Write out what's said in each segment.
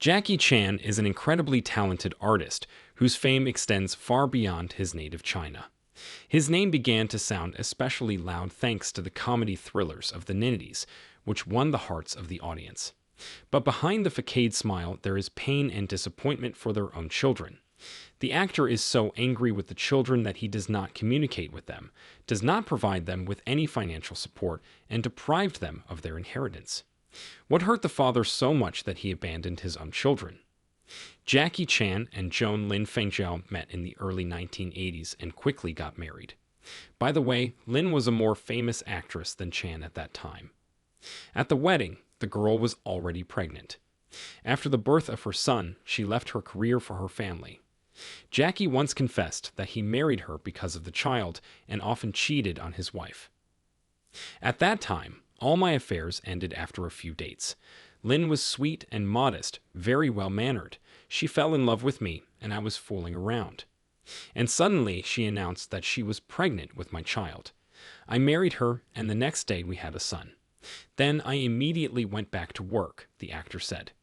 Jackie Chan is an incredibly talented artist whose fame extends far beyond his native China. His name began to sound especially loud thanks to the comedy thrillers of the 90s, which won the hearts of the audience. But behind the facade smile, there is pain and disappointment for their own children. The actor is so angry with the children that he does not communicate with them, does not provide them with any financial support, and deprived them of their inheritance. What hurt the father so much that he abandoned his own children? Jackie Chan and Joan Fengjiao met in the early 1980s and quickly got married. By the way, Lin was a more famous actress than Chan at that time. At the wedding, the girl was already pregnant. After the birth of her son, she left her career for her family. Jackie once confessed that he married her because of the child and often cheated on his wife. At that time, all my affairs ended after a few dates. Lin was sweet and modest, very well-mannered. She fell in love with me, and I was fooling around. And suddenly she announced that she was pregnant with my child. I married her, and the next day we had a son. Then I immediately went back to work, the actor said.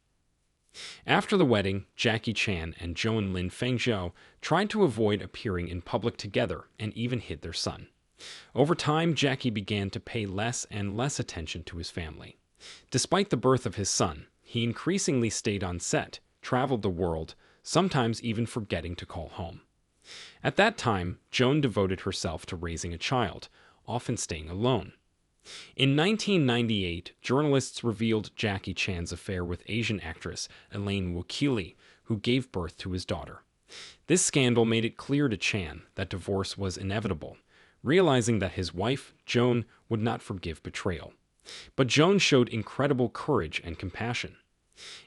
After the wedding, Jackie Chan and Joan Fengjiao tried to avoid appearing in public together and even hid their son. Over time, Jackie began to pay less and less attention to his family. Despite the birth of his son, he increasingly stayed on set, traveled the world, sometimes even forgetting to call home. At that time, Joan devoted herself to raising a child, often staying alone. In 1998, journalists revealed Jackie Chan's affair with Asian actress Elaine Wakili, who gave birth to his daughter. This scandal made it clear to Chan that divorce was inevitable, realizing that his wife, Joan, would not forgive betrayal. But Joan showed incredible courage and compassion.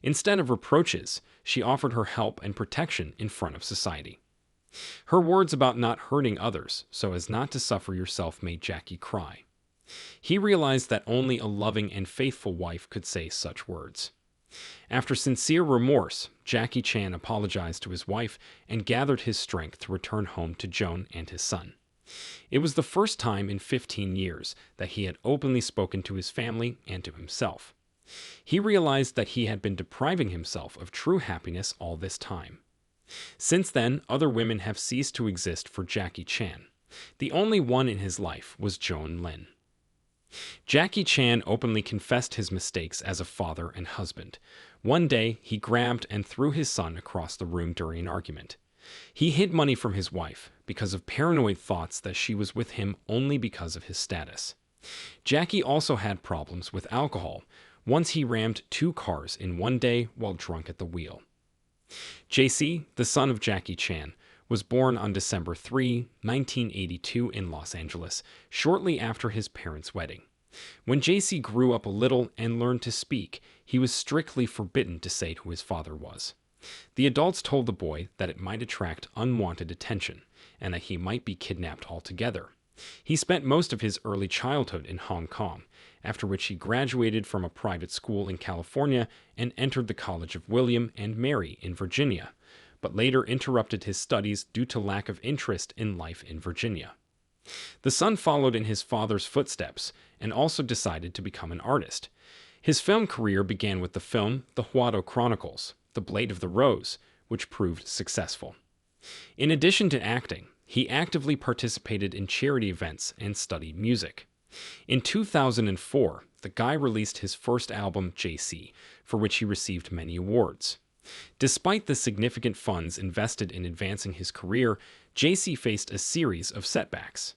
Instead of reproaches, she offered her help and protection in front of society. Her words about not hurting others so as not to suffer yourself made Jackie cry. He realized that only a loving and faithful wife could say such words. After sincere remorse, Jackie Chan apologized to his wife and gathered his strength to return home to Joan and his son. It was the first time in 15 years that he had openly spoken to his family and to himself. He realized that he had been depriving himself of true happiness all this time. Since then, other women have ceased to exist for Jackie Chan. The only one in his life was Joan Lin. Jackie Chan openly confessed his mistakes as a father and husband. One day, he grabbed and threw his son across the room during an argument. He hid money from his wife because of paranoid thoughts that she was with him only because of his status. Jackie also had problems with alcohol. Once he rammed 2 cars in one day while drunk at the wheel. JC, the son of Jackie Chan, was born on December 3, 1982 in Los Angeles, shortly after his parents' wedding. When JC grew up a little and learned to speak, he was strictly forbidden to say who his father was. The adults told the boy that it might attract unwanted attention, and that he might be kidnapped altogether. He spent most of his early childhood in Hong Kong, after which he graduated from a private school in California and entered the College of William and Mary in Virginia, but later interrupted his studies due to lack of interest in life in Virginia. The son followed in his father's footsteps and also decided to become an artist. His film career began with the film The Huado Chronicles, The Blade of the Rose, which proved successful. In addition to acting, he actively participated in charity events and studied music. In 2004, the guy released his first album, JC, for which he received many awards. Despite the significant funds invested in advancing his career, JC faced a series of setbacks.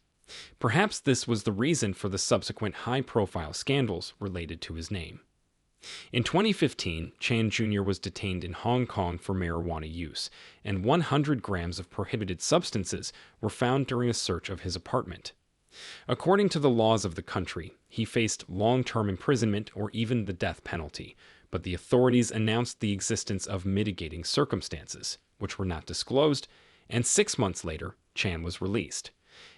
Perhaps this was the reason for the subsequent high-profile scandals related to his name. In 2015, Chan Jr. was detained in Hong Kong for marijuana use, and 100 grams of prohibited substances were found during a search of his apartment. According to the laws of the country, he faced long-term imprisonment or even the death penalty, but the authorities announced the existence of mitigating circumstances, which were not disclosed, and 6 months later, Chan was released.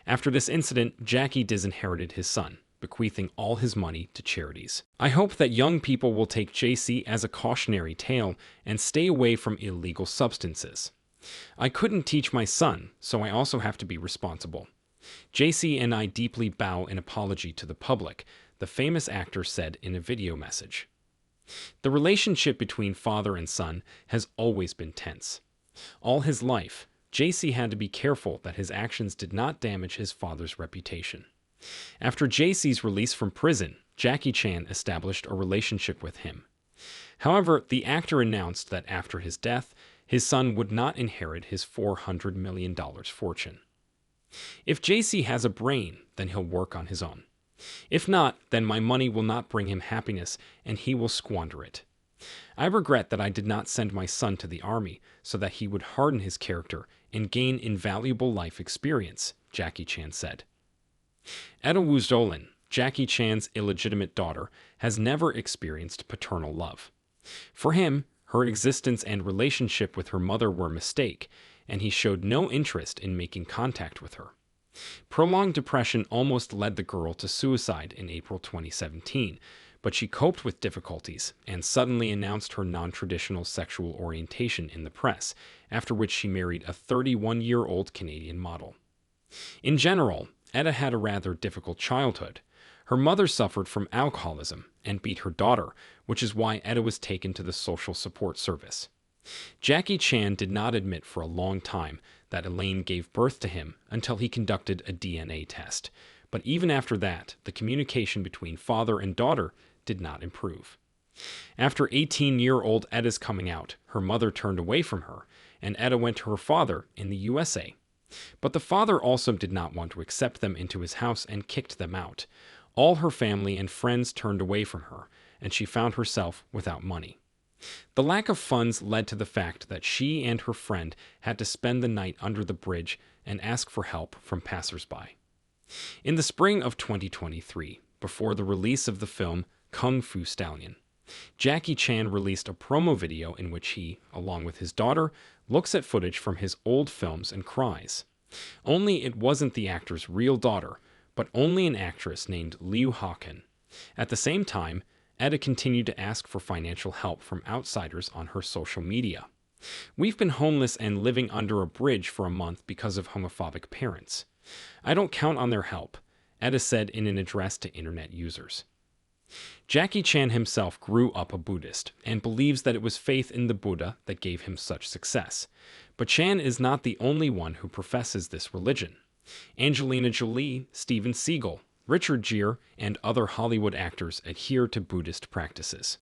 After this incident, Jackie disinherited his son, bequeathing all his money to charities. I hope that young people will take JC as a cautionary tale and stay away from illegal substances. I couldn't teach my son, so I also have to be responsible. JC and I deeply bow in apology to the public, the famous actor said in a video message. The relationship between father and son has always been tense. All his life, JC had to be careful that his actions did not damage his father's reputation. After JC's release from prison, Jackie Chan established a relationship with him. However, the actor announced that after his death, his son would not inherit his $400 million fortune. If JC has a brain, then he'll work on his own. If not, then my money will not bring him happiness and he will squander it. I regret that I did not send my son to the army so that he would harden his character and gain invaluable life experience, Jackie Chan said. Etta Wuzolin, Jackie Chan's illegitimate daughter, has never experienced paternal love. For him, her existence and relationship with her mother were a mistake, and he showed no interest in making contact with her. Prolonged depression almost led the girl to suicide in April 2017, but she coped with difficulties and suddenly announced her non-traditional sexual orientation in the press, after which she married a 31-year-old Canadian model. In general, Etta had a rather difficult childhood. Her mother suffered from alcoholism and beat her daughter, which is why Etta was taken to the social support service. Jackie Chan did not admit for a long time that Elaine gave birth to him until he conducted a DNA test, but even after that, the communication between father and daughter did not improve. After 18-year-old Etta's coming out, her mother turned away from her, and Etta went to her father in the USA. But the father also did not want to accept them into his house and kicked them out. All her family and friends turned away from her, and she found herself without money. The lack of funds led to the fact that she and her friend had to spend the night under the bridge and ask for help from passersby. In the spring of 2023, before the release of the film Kung Fu Stallion, Jackie Chan released a promo video in which he, along with his daughter, looks at footage from his old films and cries. Only it wasn't the actor's real daughter, but only an actress named Liu Haken. At the same time, Etta continued to ask for financial help from outsiders on her social media. "We've been homeless and living under a bridge for a month because of homophobic parents. I don't count on their help," Etta said in an address to internet users. Jackie Chan himself grew up a Buddhist and believes that it was faith in the Buddha that gave him such success. But Chan is not the only one who professes this religion. Angelina Jolie, Steven Seagal, Richard Gere, and other Hollywood actors adhere to Buddhist practices.